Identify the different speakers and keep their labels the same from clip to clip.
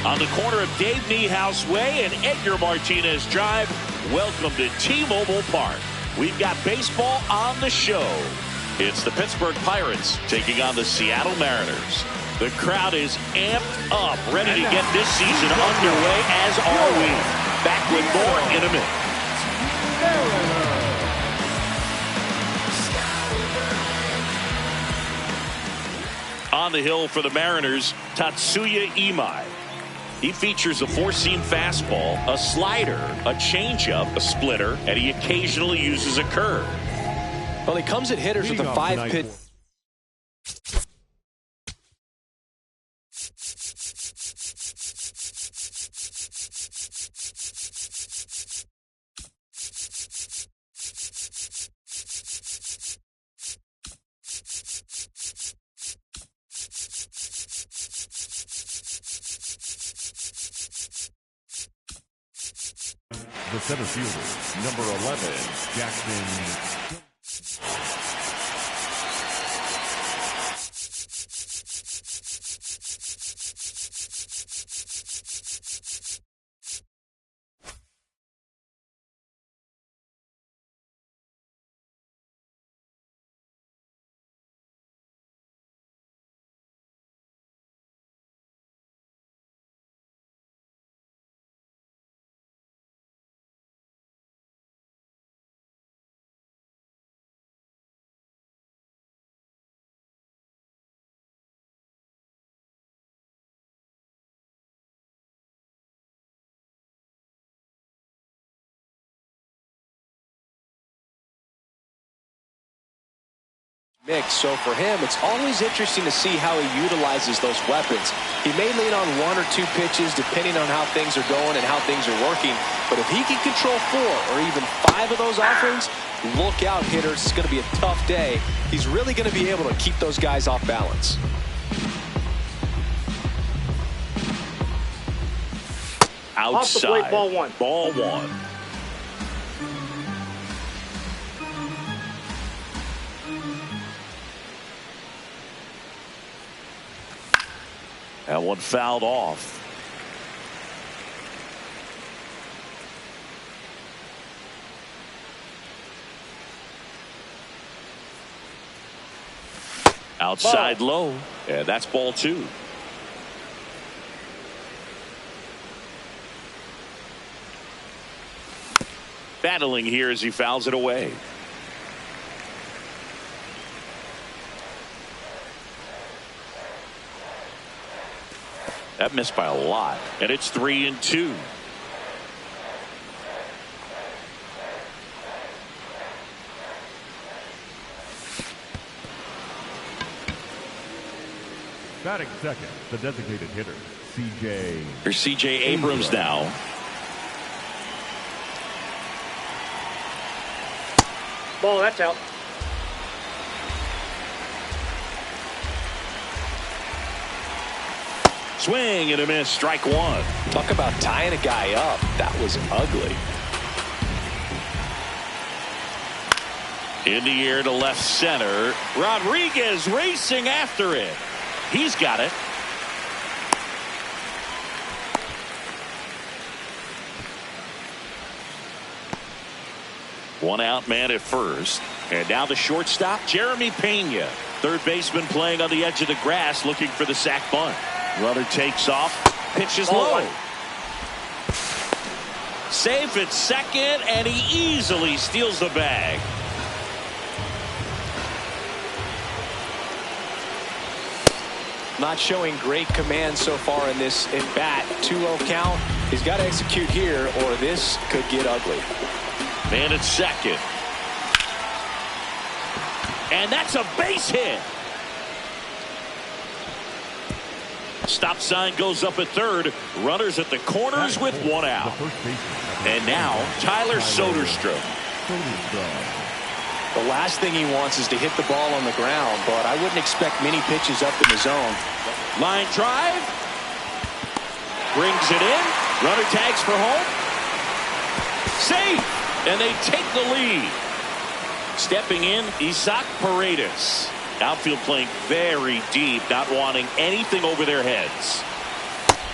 Speaker 1: On the corner of Dave Niehaus Way and Edgar Martinez Drive, welcome to T-Mobile Park. We've got baseball on the show. It's the Pittsburgh Pirates taking on the Seattle Mariners. The crowd is amped up, ready to get this season underway, as are we. Back with more in a minute. On the hill for the Mariners, Tatsuya Imai. He features a four-seam fastball, a slider, a changeup, a splitter, and he occasionally uses a curve.
Speaker 2: Well, he comes at hitters with a 5-pitch.
Speaker 3: The center fielder, number 11, Jackson.
Speaker 2: Mix. So for him, it's always interesting to see how he utilizes those weapons. He may lean on 1 or 2 pitches depending on how things are going and how things are working. But if he can control 4 or even 5 of those offerings, look out, hitters. It's going to be a tough day. He's really going to be able to keep those guys off balance.
Speaker 1: Outside.
Speaker 4: Off the plate, ball 1.
Speaker 1: Ball 1. That one fouled off. Outside low. And that's ball 2. Battling here as he fouls it away. That missed by a lot, and it's 3-2.
Speaker 3: Batting second, the designated hitter, C.J.
Speaker 1: Here's C.J. Abrams now.
Speaker 4: Ball, that's out.
Speaker 1: Swing and a miss, strike 1.
Speaker 2: Talk about tying a guy up. That was ugly.
Speaker 1: In the air to left center. Rodriguez racing after it. He's got it. One out, man at first. And now the shortstop, Jeremy Pena. Third baseman playing on the edge of the grass looking for the sac bunt. Runner takes off, pitches low. Safe at second, and he easily steals the bag.
Speaker 2: Not showing great command so far in this at bat. 2-0 count. He's got to execute here, or this could get ugly.
Speaker 1: Man at second. And that's a base hit. Stop sign goes up at third. Runners at the corners with 1 out. And now Tyler Soderstrom.
Speaker 2: The last thing he wants is to hit the ball on the ground, but I wouldn't expect many pitches up in the zone.
Speaker 1: Line drive. Brings it in. Runner tags for home. Safe. And they take the lead. Stepping in, Isaac Paredes. Outfield playing very deep, not wanting anything over their heads.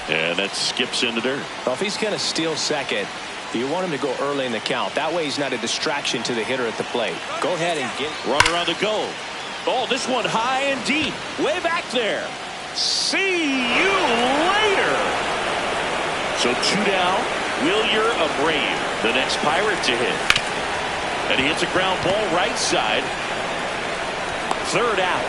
Speaker 1: And that skips in the dirt.
Speaker 2: Well, if he's going to steal second, you want him to go early in the count. That way he's not a distraction to the hitter at the plate. Go ahead and get
Speaker 1: runner on the go. Oh, this one high and deep, way back there. See you later. So 2 down. Wilyer Abreu, the next Pirate to hit. And he hits a ground ball right side. 3rd out.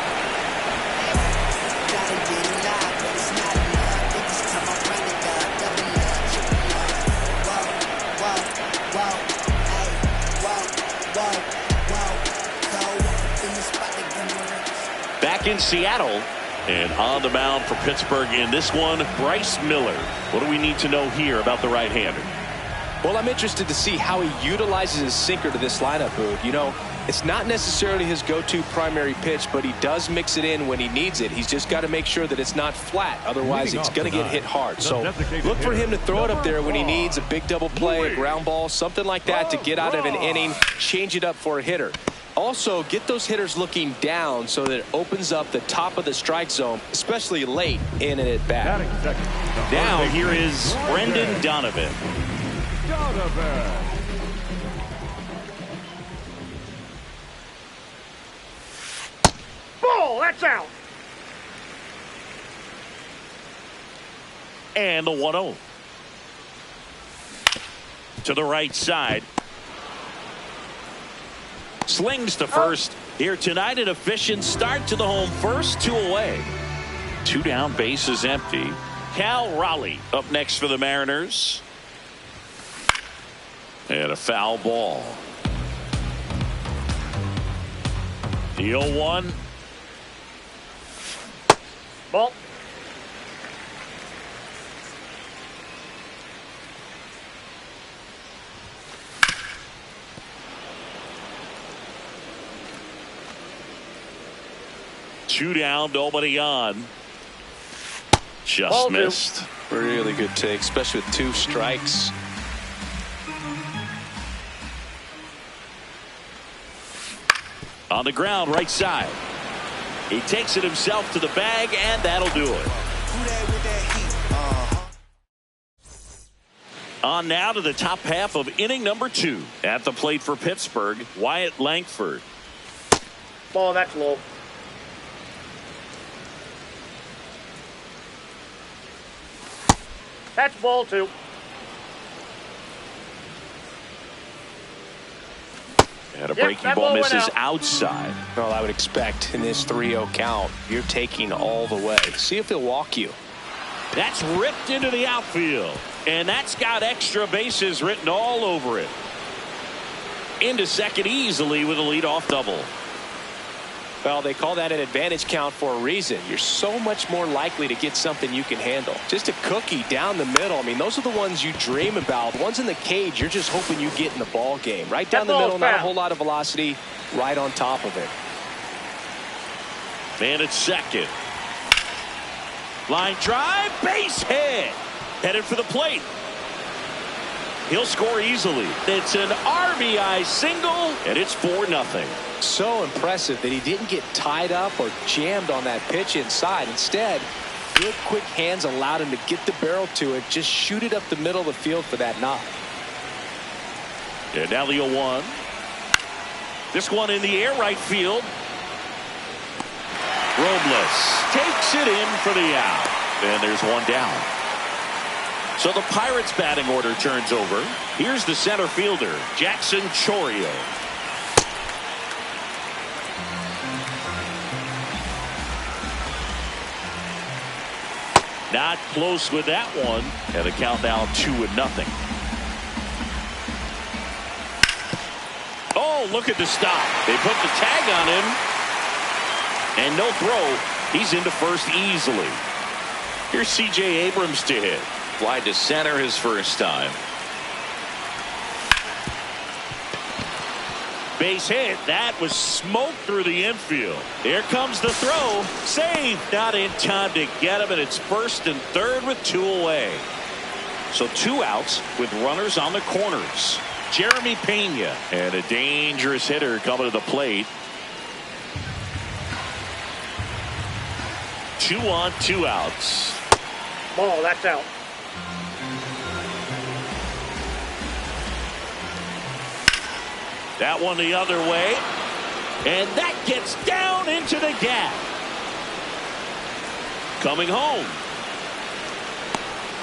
Speaker 1: Back in Seattle. And on the mound for Pittsburgh in this one, Bryce Miller. What do we need to know here about the right-hander?
Speaker 2: Well, I'm interested to see how he utilizes his sinker to this lineup, Boog. You know, it's not necessarily his go-to primary pitch, but he does mix it in when he needs it. He's just got to make sure that it's not flat. Otherwise, it's going to get hit hard. So look for him to throw it up there when he needs a big double play, a ground ball, something like that to get out of an inning, change it up for a hitter. Also, get those hitters looking down so that it opens up the top of the strike zone, especially late in an at-bat.
Speaker 1: Now here is Brendan Donovan.
Speaker 4: Ball, that's out.
Speaker 1: And the 1-0. To the right side. Slings to first. Here tonight, an efficient start to the home first, 2 away. 2 down, bases empty. Cal Raleigh up next for the Mariners. And a foul ball. The 0-1.
Speaker 4: Ball.
Speaker 1: Two down, nobody on. Just
Speaker 4: Ball
Speaker 1: missed.
Speaker 2: Really good take, especially with 2 strikes.
Speaker 1: On the ground, right side. He takes it himself to the bag, and that'll do it. On now to the top half of inning number 2. At the plate for Pittsburgh, Wyatt Langford.
Speaker 4: Ball, that's low. That's ball 2.
Speaker 1: And a breaking ball misses outside.
Speaker 2: Well, I would expect in this 3-0 count, you're taking all the way. See if he'll walk you.
Speaker 1: That's ripped into the outfield. And that's got extra bases written all over it. Into second easily with a leadoff double.
Speaker 2: Well, they call that an advantage count for a reason. You're so much more likely to get something you can handle. Just a cookie down the middle. I mean, those are the ones you dream about. Ones in the cage, you're just hoping you get in the ball game. Right down the middle, not a whole lot of velocity, right on top of it.
Speaker 1: And it's second. Line drive, base hit. Headed for the plate. He'll score easily. It's an RBI single, and it's 4-0.
Speaker 2: So impressive that he didn't get tied up or jammed on that pitch inside. Instead, good quick hands allowed him to get the barrel to it, just shoot it up the middle of the field for that knock.
Speaker 1: And now the 0-1. This one in the air, right field. Robles takes it in for the out. And there's one down. So the Pirates batting order turns over. Here's the center fielder, Jackson Chourio. Not close with that one. And the count now 2-0. Oh, look at the stop. They put the tag on him. And no throw. He's into first easily. Here's C.J. Abrams to hit. Fly to center his first time. Base hit. That was smoke through the infield. Here comes the throw. Save. Not in time to get him, and it's first and third with 2 away. So 2 outs with runners on the corners. Jeremy Pena and a dangerous hitter coming to the plate. 2 on, 2 outs.
Speaker 4: Ball, that's out.
Speaker 1: That one the other way. And that gets down into the gap. Coming home.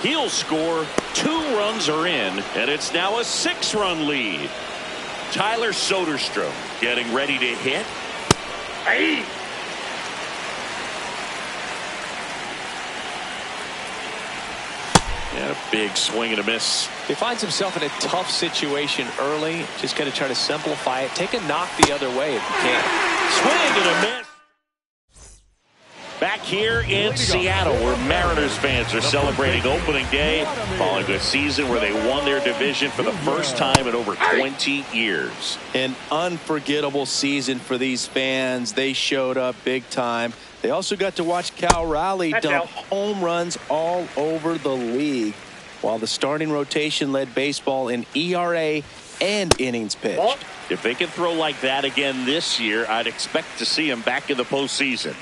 Speaker 1: He'll score. 2 runs are in, and it's now a 6-run lead. Tyler Soderstrom getting ready to hit.
Speaker 4: Hey!
Speaker 1: And a big swing and a miss.
Speaker 2: He finds himself in a tough situation early. Just got to try to simplify it. Take a knock the other way if you can.
Speaker 1: Swing and a miss. Back here in Seattle, where Mariners fans are celebrating opening day following a season where they won their division for the first time in over 20 years.
Speaker 5: An unforgettable season for these fans. They showed up big time. They also got to watch Cal Raleigh dump home runs all over the league, while the starting rotation led baseball in ERA and innings pitched.
Speaker 1: If they can throw like that again this year, I'd expect to see them back in the postseason.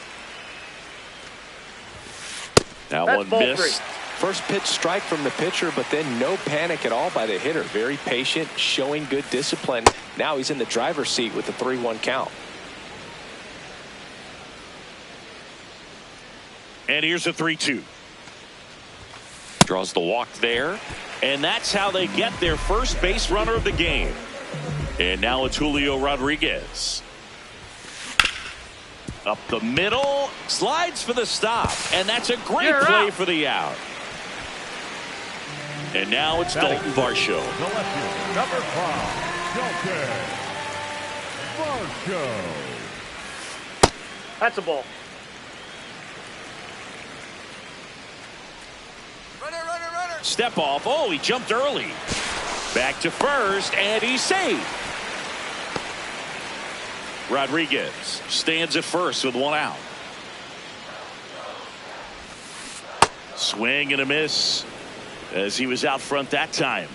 Speaker 1: That one missed.
Speaker 2: First pitch strike from the pitcher, but then no panic at all by the hitter. Very patient, showing good discipline. Now he's in the driver's seat with the 3-1 count.
Speaker 1: And here's a 3-2. Draws the walk there. And that's how they get their first base runner of the game. And now it's Julio Rodriguez. Up the middle, slides for the stop, and that's a great play for the out. And now it's Dalton Varsho.
Speaker 3: Number 5, Dalton Varsho.
Speaker 4: That's a ball.
Speaker 2: Runner.
Speaker 1: Step off. Oh, he jumped early. Back to first, and he's safe. Rodriguez stands at first with 1 out. Swing and a miss as he was out front that time.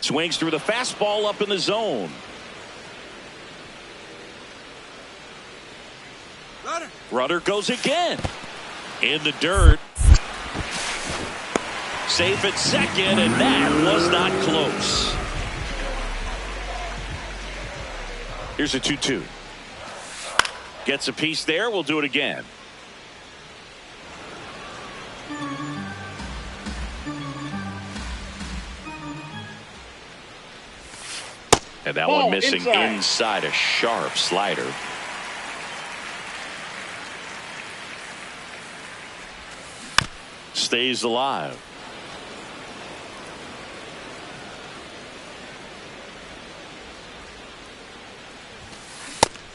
Speaker 1: Swings through the fastball up in the zone. Runner goes again. In the dirt. Safe at second, and that was not close. Here's a 2-2. Gets a piece there. We'll do it again. And that one missing inside a sharp slider. Stays alive.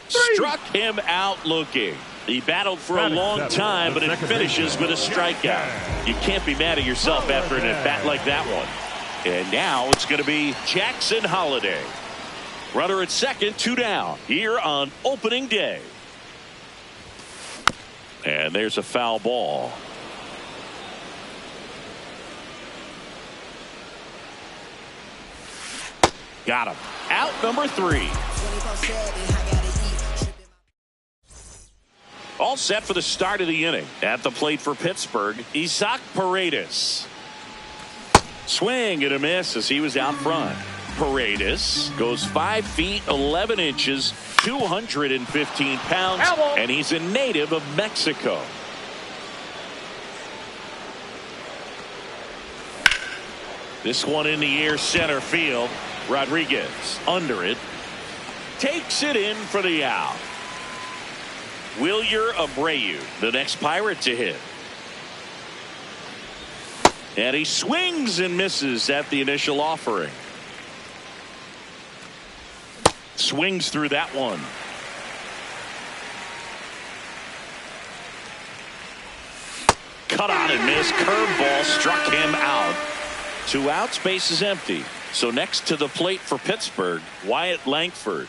Speaker 1: Struck him out looking. He battled for a long time, but it finishes with a strikeout. You can't be mad at yourself after an at-bat like that one. And now it's going to be Jackson Holliday. Runner at second, 2 down here on opening day. And there's a foul ball. Got him. Out number 3. All set for the start of the inning. At the plate for Pittsburgh, Isaac Paredes. Swing and a miss as he was out front. Paredes goes 5 feet 11 inches, 215 pounds, and he's a native of Mexico. This one in the air, center field. Rodriguez under it. Takes it in for the out. Wilyer Abreu, the next Pirate to hit. And he swings and misses at the initial offering. Swings through that one. Cut on and miss. Curveball struck him out. 2 outs, base is empty. So next to the plate for Pittsburgh, Wyatt Langford.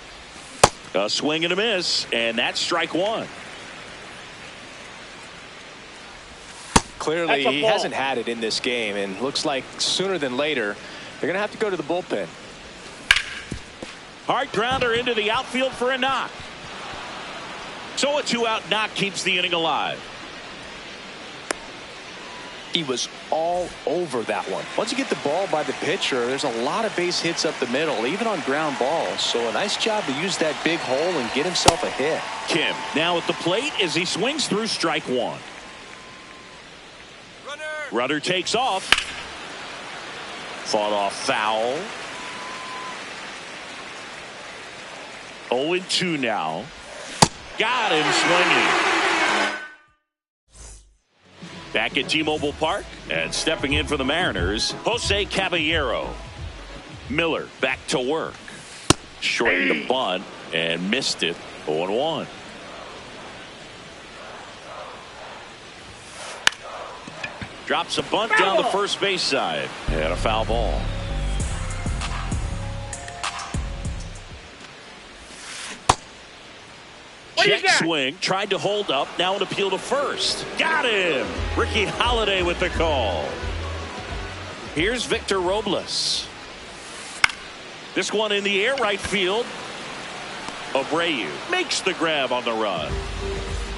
Speaker 1: A swing and a miss, and that's strike 1.
Speaker 2: Clearly, he hasn't had it in this game, and looks like sooner than later, they're going to have to go to the bullpen.
Speaker 1: Hard grounder into the outfield for a knock. So a 2-out knock keeps the inning alive.
Speaker 2: He was all over that one. Once you get the ball by the pitcher, there's a lot of base hits up the middle, even on ground balls. So a nice job to use that big hole and get himself a hit.
Speaker 1: Kim now at the plate as he swings through strike one. Runner takes off. Fought off foul. 0-2 now. Got him swinging. Back at T-Mobile Park and stepping in for the Mariners, Jose Caballero. Miller back to work. Shortened the bunt and missed it. 0-1. Drops a bunt down the first base side. And a foul ball. Check swing. Tried to hold up. Now an appeal to first. Got him. Ricky Holiday with the call. Here's Victor Robles. This one in the air right field. Abreu makes the grab on the run.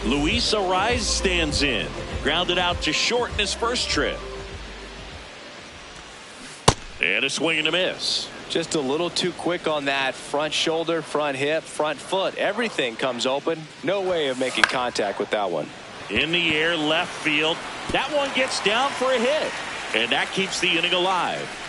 Speaker 1: Luis Ariz stands in. Grounded out to short in his first trip. And a swing and a miss.
Speaker 2: Just a little too quick on that. Front shoulder, front hip, front foot. Everything comes open. No way of making contact with that one.
Speaker 1: In the air, left field. That one gets down for a hit. And that keeps the inning alive.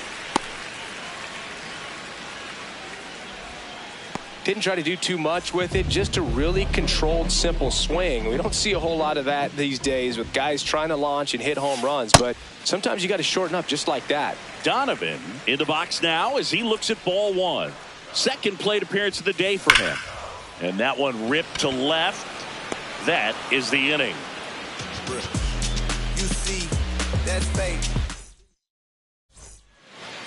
Speaker 2: Didn't try to do too much with it. Just a really controlled, simple swing. We don't see a whole lot of that these days with guys trying to launch and hit home runs. But sometimes you got to shorten up just like that.
Speaker 1: Donovan in the box now as he looks at ball one. Second plate appearance of the day for him. And that one ripped to left. That is the inning.
Speaker 6: You see, that's fate.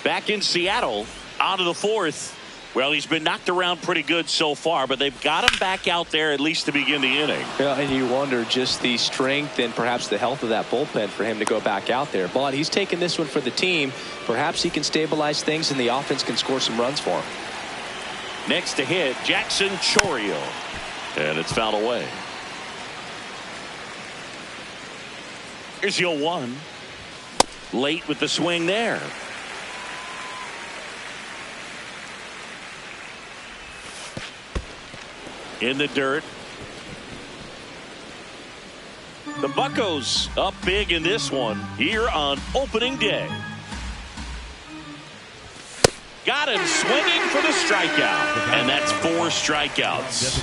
Speaker 1: Back in Seattle, on to the fourth. Well, he's been knocked around pretty good so far, but they've got him back out there at least to begin the inning.
Speaker 2: Yeah, and you wonder just the strength and perhaps the health of that bullpen for him to go back out there. But he's taking this one for the team. Perhaps he can stabilize things and the offense can score some runs for him.
Speaker 1: Next to hit, Jackson Chourio. And it's fouled away. Here's the 0-1. Late with the swing there. In the dirt. The Buccos up big in this one here on opening day. Got him swinging for the strikeout. And that's 4 strikeouts.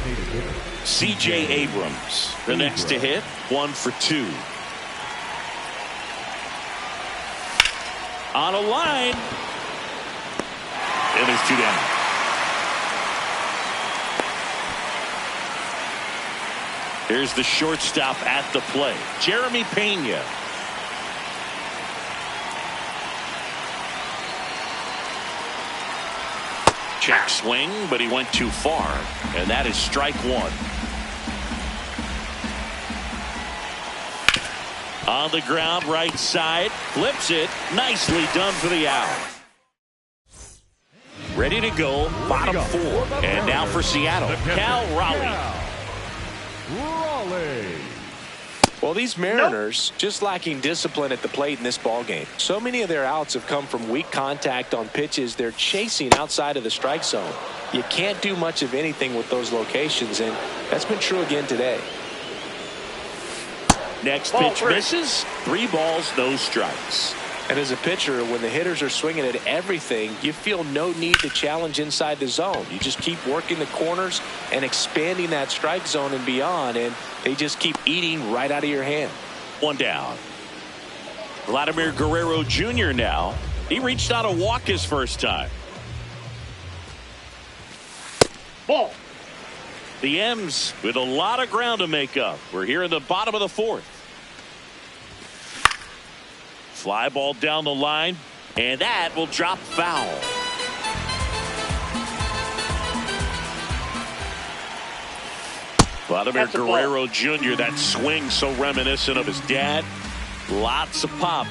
Speaker 1: C.J. Abrams, the next to hit, 1 for 2. On a line. And there's 2 down. Here's the shortstop at the plate, Jeremy Pena. Check swing, but he went too far, and that is strike 1. On the ground, right side, flips it, nicely done for the out. Ready to go, bottom 4, and now for Seattle, Cal Raleigh.
Speaker 2: Well, these Mariners just lacking discipline at the plate in this ball game. So many of their outs have come from weak contact on pitches they're chasing outside of the strike zone. You can't do much of anything with those locations, and that's been true again today.
Speaker 1: Next pitch misses. 3 balls, no strikes.
Speaker 2: And as a pitcher, when the hitters are swinging at everything, you feel no need to challenge inside the zone. You just keep working the corners and expanding that strike zone and beyond, and they just keep eating right out of your hand.
Speaker 1: 1 down. Vladimir Guerrero Jr. now. He reached out a walk his first time.
Speaker 4: Ball.
Speaker 1: The M's with a lot of ground to make up. We're here in the bottom of the 4th. Fly ball down the line, and that will drop foul. Vladimir Guerrero Jr., that swing so reminiscent of his dad. Lots of pop.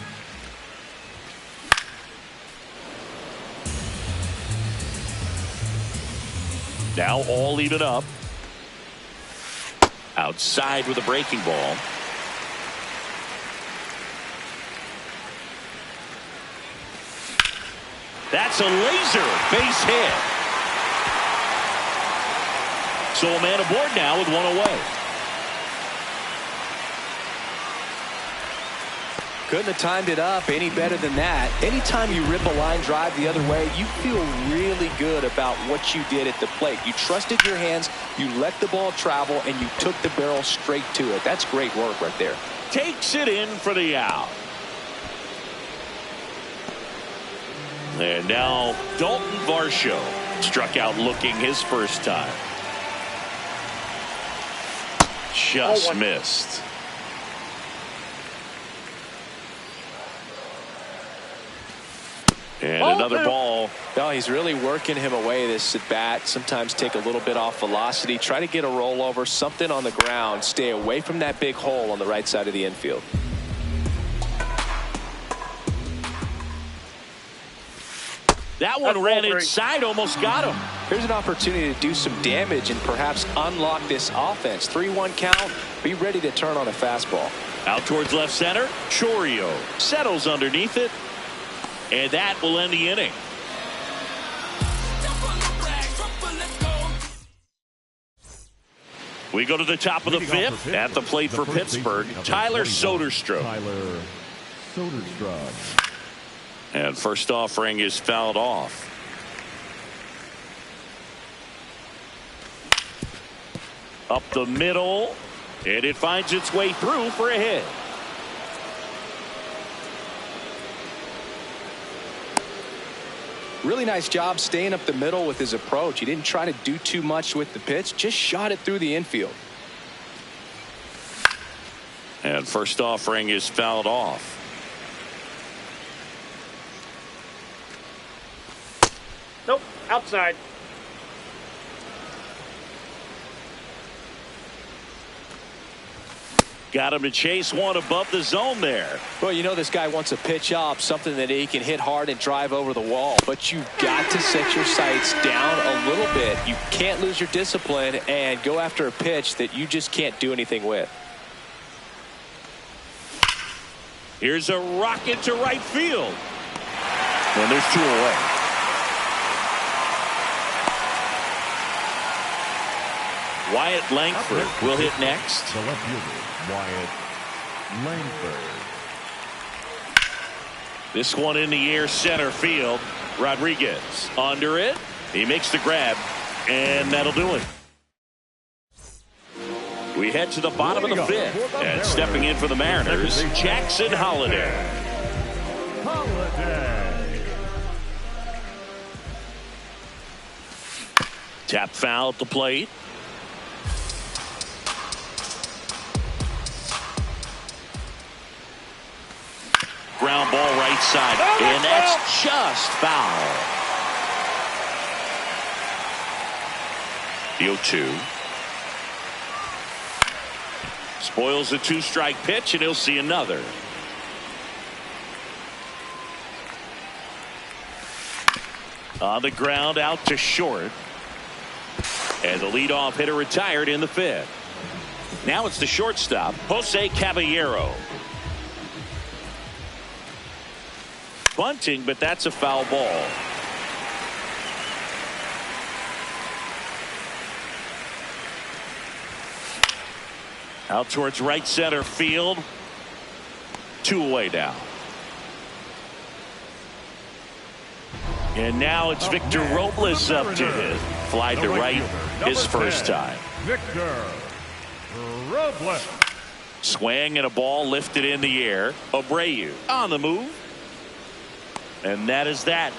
Speaker 1: Now all even up. Outside with a breaking ball. That's a laser base hit. So a man aboard now with one away.
Speaker 2: Couldn't have timed it up any better than that. Anytime you rip a line drive the other way, you feel really good about what you did at the plate. You trusted your hands, you let the ball travel, and you took the barrel straight to it. That's great work right there.
Speaker 1: Takes it in for the out. And now Dalton Varsho struck out looking his first time. Just missed. And another ball.
Speaker 2: No, he's really working him away this at bat. Sometimes take a little bit off velocity. Try to get a rollover, something on the ground. Stay away from that big hole on the right side of the infield.
Speaker 1: That one ran inside, almost got him.
Speaker 2: Here's an opportunity to do some damage and perhaps unlock this offense. 3-1 count. Be ready to turn on a fastball.
Speaker 1: Out towards left center. Chorio settles underneath it. And that will end the inning. We go to the top of the fifth. At the plate for Pittsburgh, Tyler Soderstrom. And first offering is fouled off. Up the middle. And it finds its way through for a hit.
Speaker 2: Really nice job staying up the middle with his approach. He didn't try to do too much with the pitch, just shot it through the infield.
Speaker 1: And first offering is fouled off.
Speaker 4: Nope, outside.
Speaker 1: Got him to chase one above the zone there.
Speaker 2: Well, you know this guy wants a pitch up, something that he can hit hard and drive over the wall. But you've got to set your sights down a little bit. You can't lose your discipline and go after a pitch that you just can't do anything with.
Speaker 1: Here's a rocket to right field. And there's two away. Wyatt Langford will hit next.
Speaker 3: The left fielder, Wyatt Langford.
Speaker 1: This one in the air, center field. Rodriguez under it. He makes the grab, and that'll do it. We head to the bottom of the fifth, and stepping in for the Mariners, Jackson Holliday. Tap foul at the plate. Ground ball right side, and that's just foul. The 0-2. Spoils a two-strike pitch, and he'll see another. On the ground, out to short. And the leadoff hitter retired in the fifth. Now it's the shortstop, Jose Caballero. Bunting, but that's a foul ball. Out towards right center field. Two away now. And now it's Victor Robles up to hit. Fly to right his first time.
Speaker 3: Victor Robles.
Speaker 1: Swing and a ball lifted in the air. Abreu on the move. And that is that.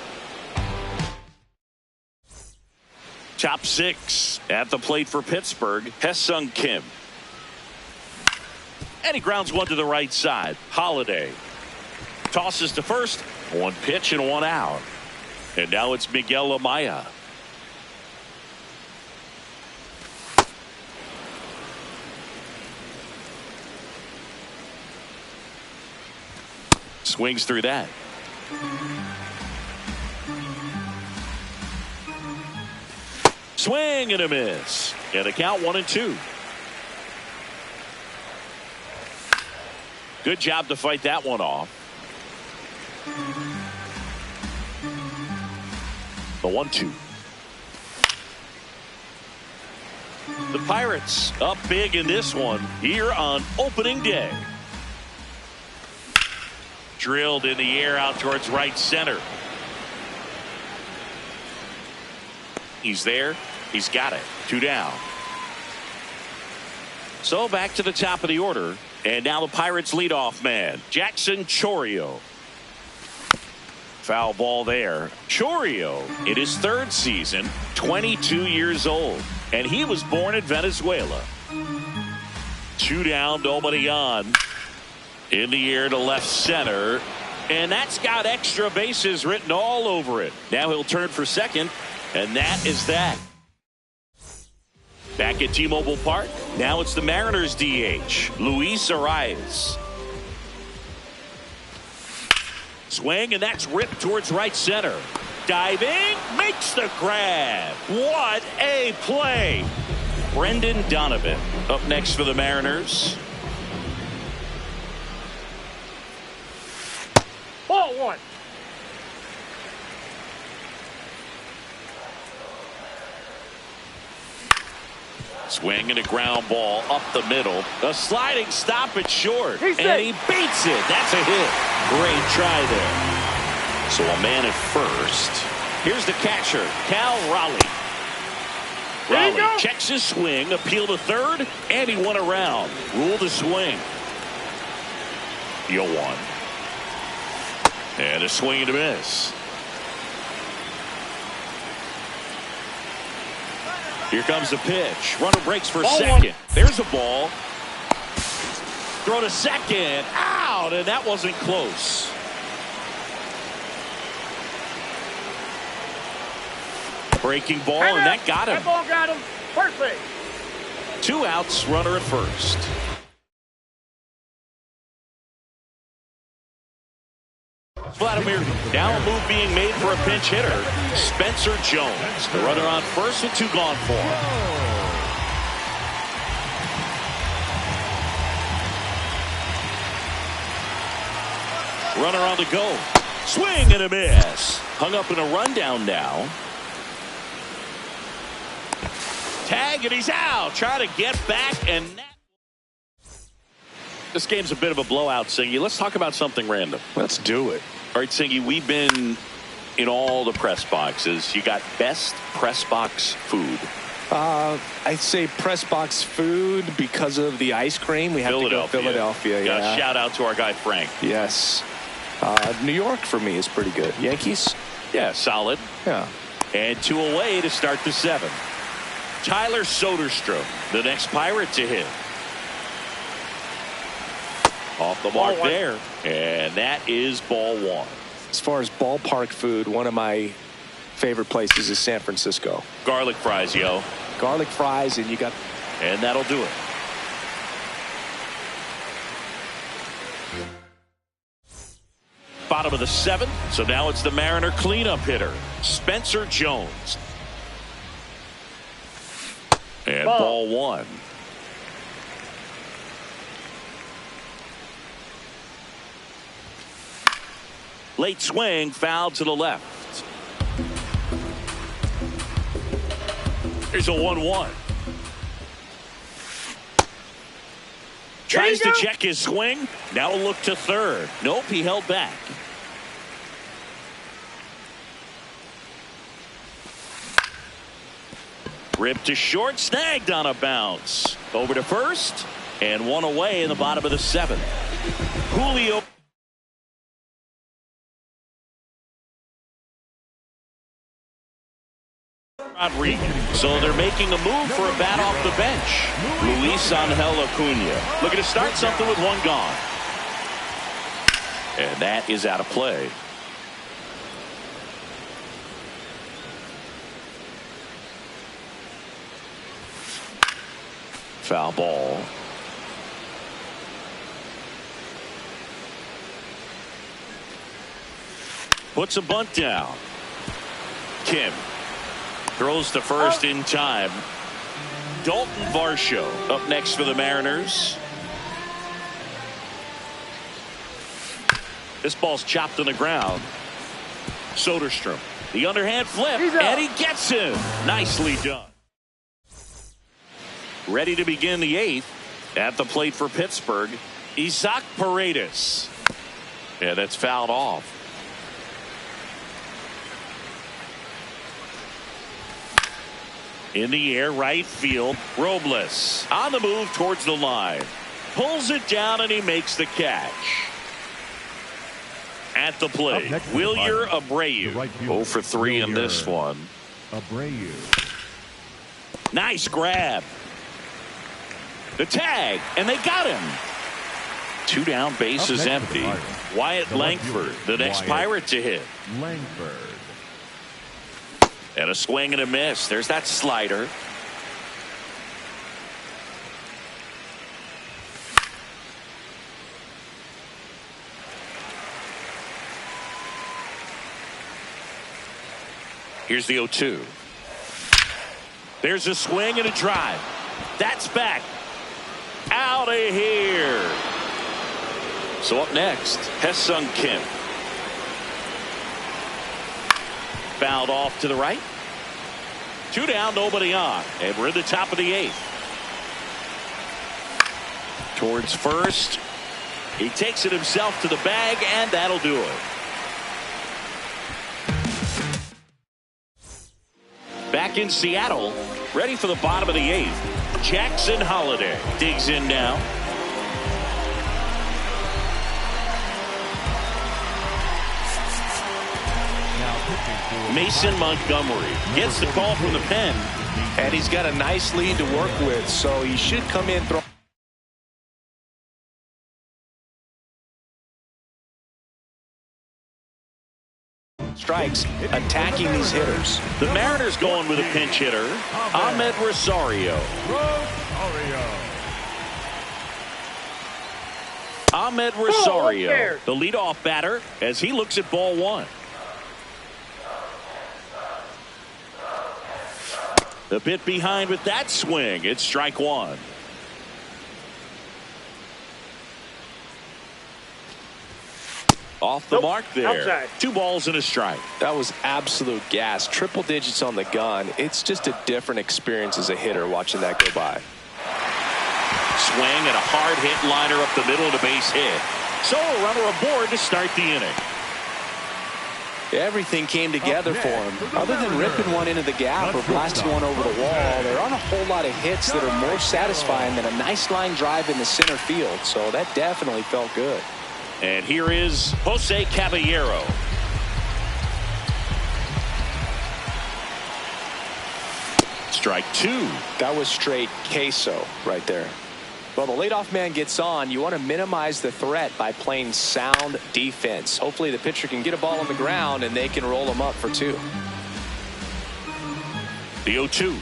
Speaker 1: Top six at the plate for Pittsburgh, Hesung Kim. And he grounds one to the right side. Holliday tosses to first. One pitch and one out. And now it's Miguel Amaya. Swings through that. Swing and a miss. And the count 1-2. Good job to fight that one off. The 1-2. The Pirates up big in this one here on opening day. Drilled in the air out towards right center. He's there. He's got it. 2 down. So back to the top of the order. And now the Pirates leadoff man, Jackson Chourio. Foul ball there. Chourio in his 3rd season, 22 years old. And he was born in Venezuela. 2 down, nobody on. In the air to left center. And that's got extra bases written all over it. Now he'll turn for second. And that is that. Back at T-Mobile Park. Now it's the Mariners DH, Luis Arias. Swing, and that's ripped towards right center. Diving, makes the grab. What a play. Brendan Donovan up next for the Mariners.
Speaker 4: Ball 1.
Speaker 1: Swing and a ground ball up the middle. A sliding stop at short.
Speaker 4: He's
Speaker 1: and he beats it. That's a hit. Great try there. So a man at first. Here's the catcher, Cal Raleigh. Raleigh checks his swing, appeal to third, and he went around. Rule the swing. 0-1. And a swing and a miss. Here comes the pitch. Runner breaks for second. There's a ball. Throw to second. Out, and that wasn't close. Breaking ball, and that got him.
Speaker 4: That ball got him. Perfect.
Speaker 1: 2 outs, runner at first. Vladimir, now a move being made for a pinch hitter. Spencer Jones, the runner on first with 2 gone for him. Runner on the go. Swing and a miss. Hung up in a rundown now. Tag, and he's out. Trying to get back, and this game's a bit of a blowout, Singy. Let's talk about something random.
Speaker 5: Let's do it.
Speaker 1: All right, Singy, we've been in all the press boxes. You got best press box food.
Speaker 5: I'd say press box food because of the ice cream. We have to go Philadelphia.
Speaker 1: Yeah. Shout out to our guy Frank.
Speaker 5: Yes. New York for me is pretty good. Yankees?
Speaker 1: Yeah, solid.
Speaker 5: Yeah.
Speaker 1: And 2 away to start the 7th. Tyler Soderstrom, the next Pirate to hit. Off the mark there. And that is ball 1.
Speaker 5: As far as ballpark food, one of my favorite places is San Francisco.
Speaker 1: Garlic fries, yo.
Speaker 5: Garlic fries, and you got...
Speaker 1: And that'll do it. Bottom of the 7th. So now it's the Mariner cleanup hitter, Spencer Jones. And ball 1. Late swing, foul to the left. Here's a 1-1. Tries to check his swing. Now look to third. Nope, he held back. Ripped to short, snagged on a bounce. Over to first, and 1 away in the bottom of the 7th. Julio. Rodriguez. So they're making a move for a bat off the bench. Luis Angel Acuna. Looking to start something with 1 gone. And that is out of play. Foul ball. Puts a bunt down. Kim throws to first in time. Dalton Varsho up next for the Mariners. This ball's chopped on the ground. Soderstrom, the underhand flip, and he gets him. Nicely done. Ready to begin the 8th. At the plate for Pittsburgh, Isaac Paredes. Yeah, that's fouled off. In the air, right field, Robles on the move towards the line. Pulls it down and he makes the catch. At the plate, Wilyer Abreu. 0 for 3 in this one.
Speaker 3: Abreu.
Speaker 1: Nice grab. The tag, and they got him. 2 down, base is empty. Wyatt Langford, the next Pirate to hit.
Speaker 3: Langford.
Speaker 1: And a swing and a miss. There's that slider. Here's the 0-2. There's a swing and a drive. That's back. Out of here. So up next, Hesung Kim. Fouled off to the right. 2 down, nobody on. And we're in the top of the 8th. Towards first. He takes it himself to the bag, and that'll do it. Back in Seattle, ready for the bottom of the 8th. Jackson Holliday digs in now. Mason Montgomery gets the call from the pen.
Speaker 2: And he's got a nice lead to work with, so he should come in throw. Strikes attacking these hitters.
Speaker 1: The Mariners going with a pinch hitter, Ahmed Rosario. Ahmed Rosario, the leadoff batter, as he looks at ball 1. The bit behind with that swing. It's strike 1. Off the mark there.
Speaker 4: Outside.
Speaker 1: 2 balls and a strike.
Speaker 2: That was absolute gas. Triple digits on the gun. It's just a different experience as a hitter watching that go by.
Speaker 1: Swing and a hard hit liner up the middle of the base hit. So a runner aboard to start the inning.
Speaker 2: Everything came together for him. Other than ripping one into the gap or blasting one over the wall, there aren't a whole lot of hits that are more satisfying than a nice line drive in the center field. So that definitely felt good.
Speaker 1: And here is Jose Caballero. Strike 2.
Speaker 2: That was straight queso right there. Well, the leadoff man gets on. You want to minimize the threat by playing sound defense. Hopefully the pitcher can get a ball on the ground and they can roll him up for 2.
Speaker 1: The 0-2.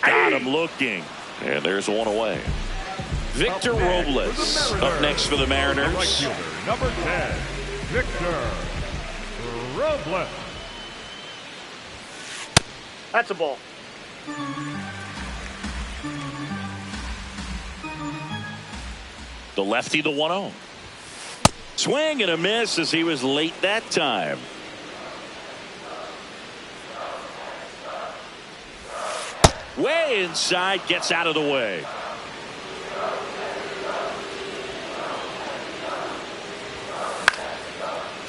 Speaker 1: Got him looking. And there's one away. Victor Robles up next for the Mariners.
Speaker 3: Right fielder, number 10, Victor Robles.
Speaker 4: That's a ball.
Speaker 1: The lefty, the 1-0. Swing and a miss as he was late that time. Way inside, gets out of the way.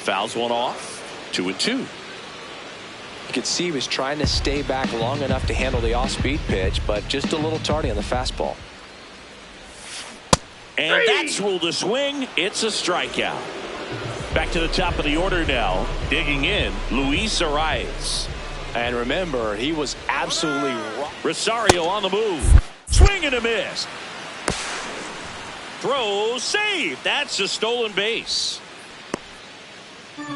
Speaker 1: Fouls one off. 2-2.
Speaker 2: You could see he was trying to stay back long enough to handle the off-speed pitch, but just a little tardy on the fastball.
Speaker 1: And that's ruled a swing. It's a strikeout. Back to the top of the order now. Digging in, Luis Arias.
Speaker 2: And remember, he was absolutely wrong.
Speaker 1: Rosario on the move. Swing and a miss. Throw, save. That's a stolen base.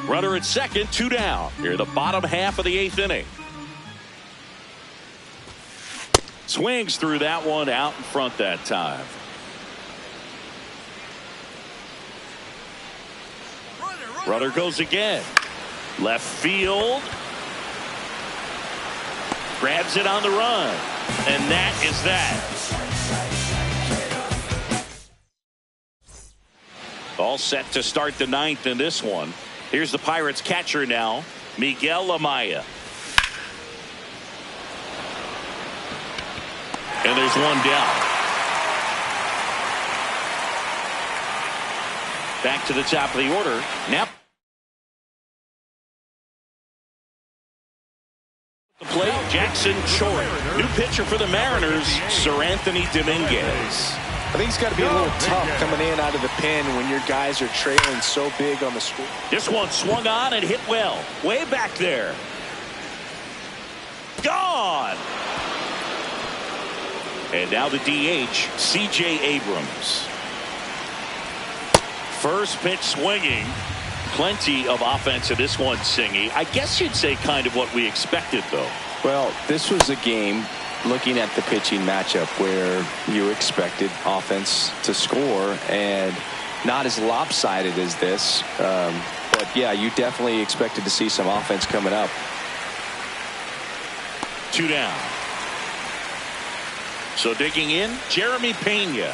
Speaker 1: Runner at second, 2 down. Here the bottom half of the 8th inning. Swings through that one, out in front that time. Runner goes again. Left field. Grabs it on the run. And that is that. All set to start the ninth in this one. Here's the Pirates catcher now, Miguel Amaya. And there's one down. Back to the top of the order. Now the plate, Jackson Choi. New pitcher for the Mariners, Sir Anthony Dominguez.
Speaker 2: I think it's got to be a little tough coming in out of the pen when your guys are trailing so big on the score.
Speaker 1: This one swung on and hit well. Way back there. Gone. And now the DH, C.J. Abrams. First pitch swinging. Plenty of offense in this one, Singy. I guess you'd say kind of what we expected, though.
Speaker 2: Well, this was a game, looking at the pitching matchup, where you expected offense to score, and not as lopsided as this. But, yeah, you definitely expected to see some offense coming up.
Speaker 1: 2 down. So digging in, Jeremy Pena.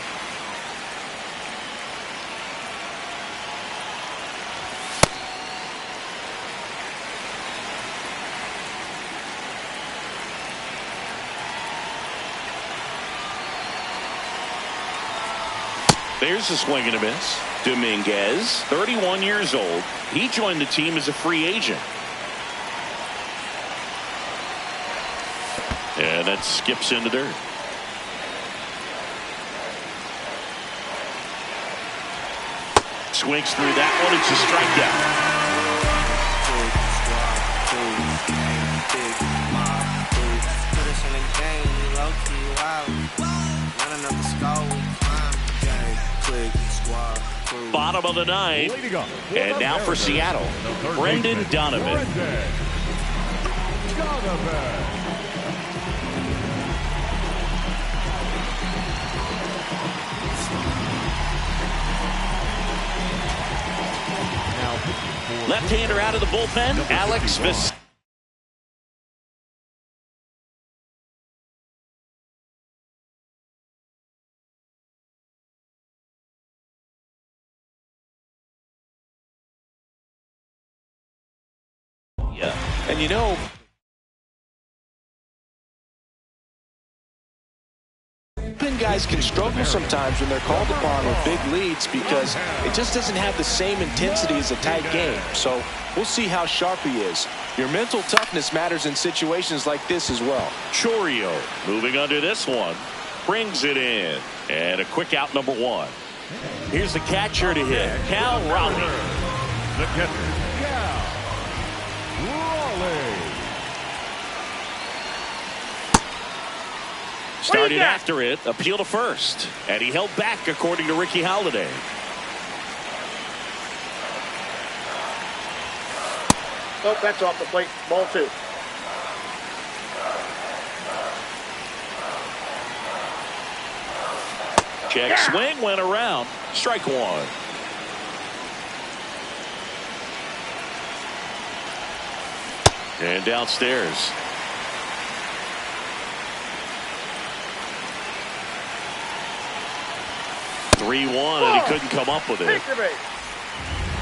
Speaker 1: There's a swing and a miss. Dominguez, 31 years old. He joined the team as a free agent. And that skips into dirt. Swings through that one. It's a strikeout. Bottom of the ninth. And now for Seattle, Brendan Donovan. Left-hander out of the bullpen, Alex Vis.
Speaker 2: And you know, guys can struggle sometimes when they're called upon with big leads because it just doesn't have the same intensity as a tight game. So we'll see how sharp he is. Your mental toughness matters in situations like this as well.
Speaker 1: Chourio moving under this one, brings it in, and a quick out, number 1. Here's the catcher to hit, Cal Raleigh.
Speaker 3: The catcher, Cal Raleigh.
Speaker 1: Started after it, appeal to first, and he held back according to Ricky Holiday.
Speaker 4: Oh, that's off the plate. Ball 2.
Speaker 1: Check swing, went around. Strike 1. And downstairs. And he couldn't come up with it.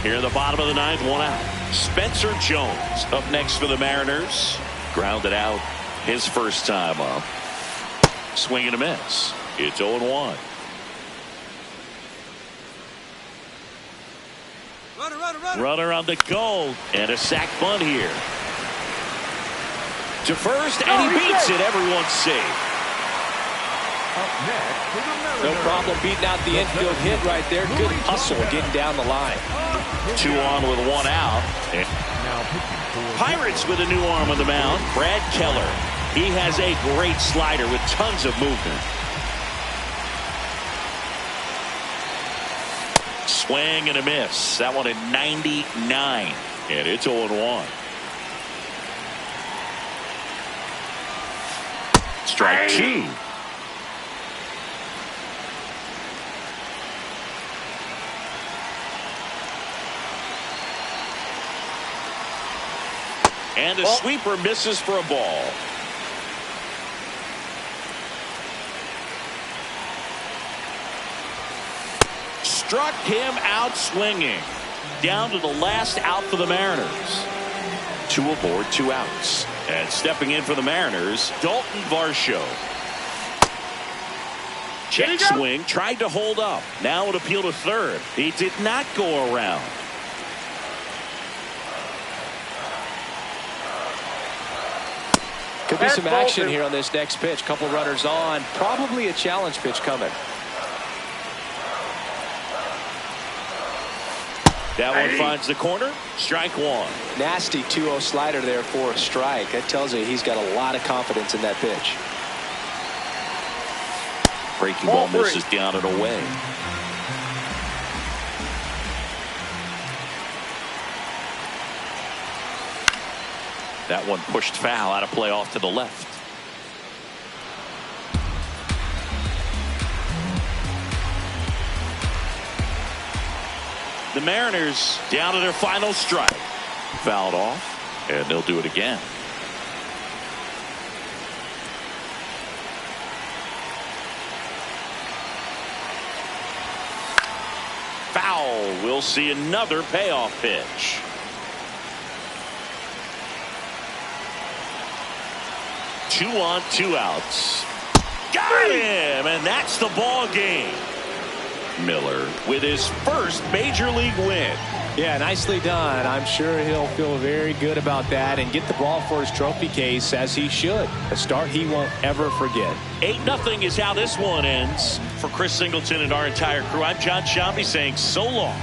Speaker 1: Here in the bottom of the ninth, 1 out. Spencer Jones up next for the Mariners. Grounded out his first time up. Swing and a miss. It's 0-1. Runner on the go, and a sac bunt here. To first, and he beats it. Everyone's safe.
Speaker 2: No problem beating out the infield hit right there. Good hustle getting down the line.
Speaker 1: 2 on with 1 out. Pirates with a new arm on the mound, Brad Keller. He has a great slider with tons of movement. Swing and a miss. That one at 99. And it's 0-1. Strike 2. And a sweeper misses for a ball. struck him out swinging. Down to the last out for the Mariners. 2 aboard, 2 outs. And stepping in for the Mariners, Dalton Varsho. Check swing, tried to hold up. Now an appeal to third. He did not go around.
Speaker 2: Could be some action here on this next pitch. Couple runners on. Probably a challenge pitch coming.
Speaker 1: That one finds the corner. Strike 1.
Speaker 2: Nasty 2-0 slider there for a strike. That tells you he's got a lot of confidence in that pitch.
Speaker 1: Breaking ball misses down and away. That one pushed foul, out of play off to the left. The Mariners down to their final strike. Fouled off, and they'll do it again. Foul. We'll see another payoff pitch. Two on, 2 outs. Got him, and that's the ball game. Miller with his first major league win.
Speaker 2: Yeah, nicely done. I'm sure he'll feel very good about that and get the ball for his trophy case, as he should. A start he won't ever forget.
Speaker 1: 8-0 is how this one ends. For Chris Singleton and our entire crew, I'm John Shambi saying so long.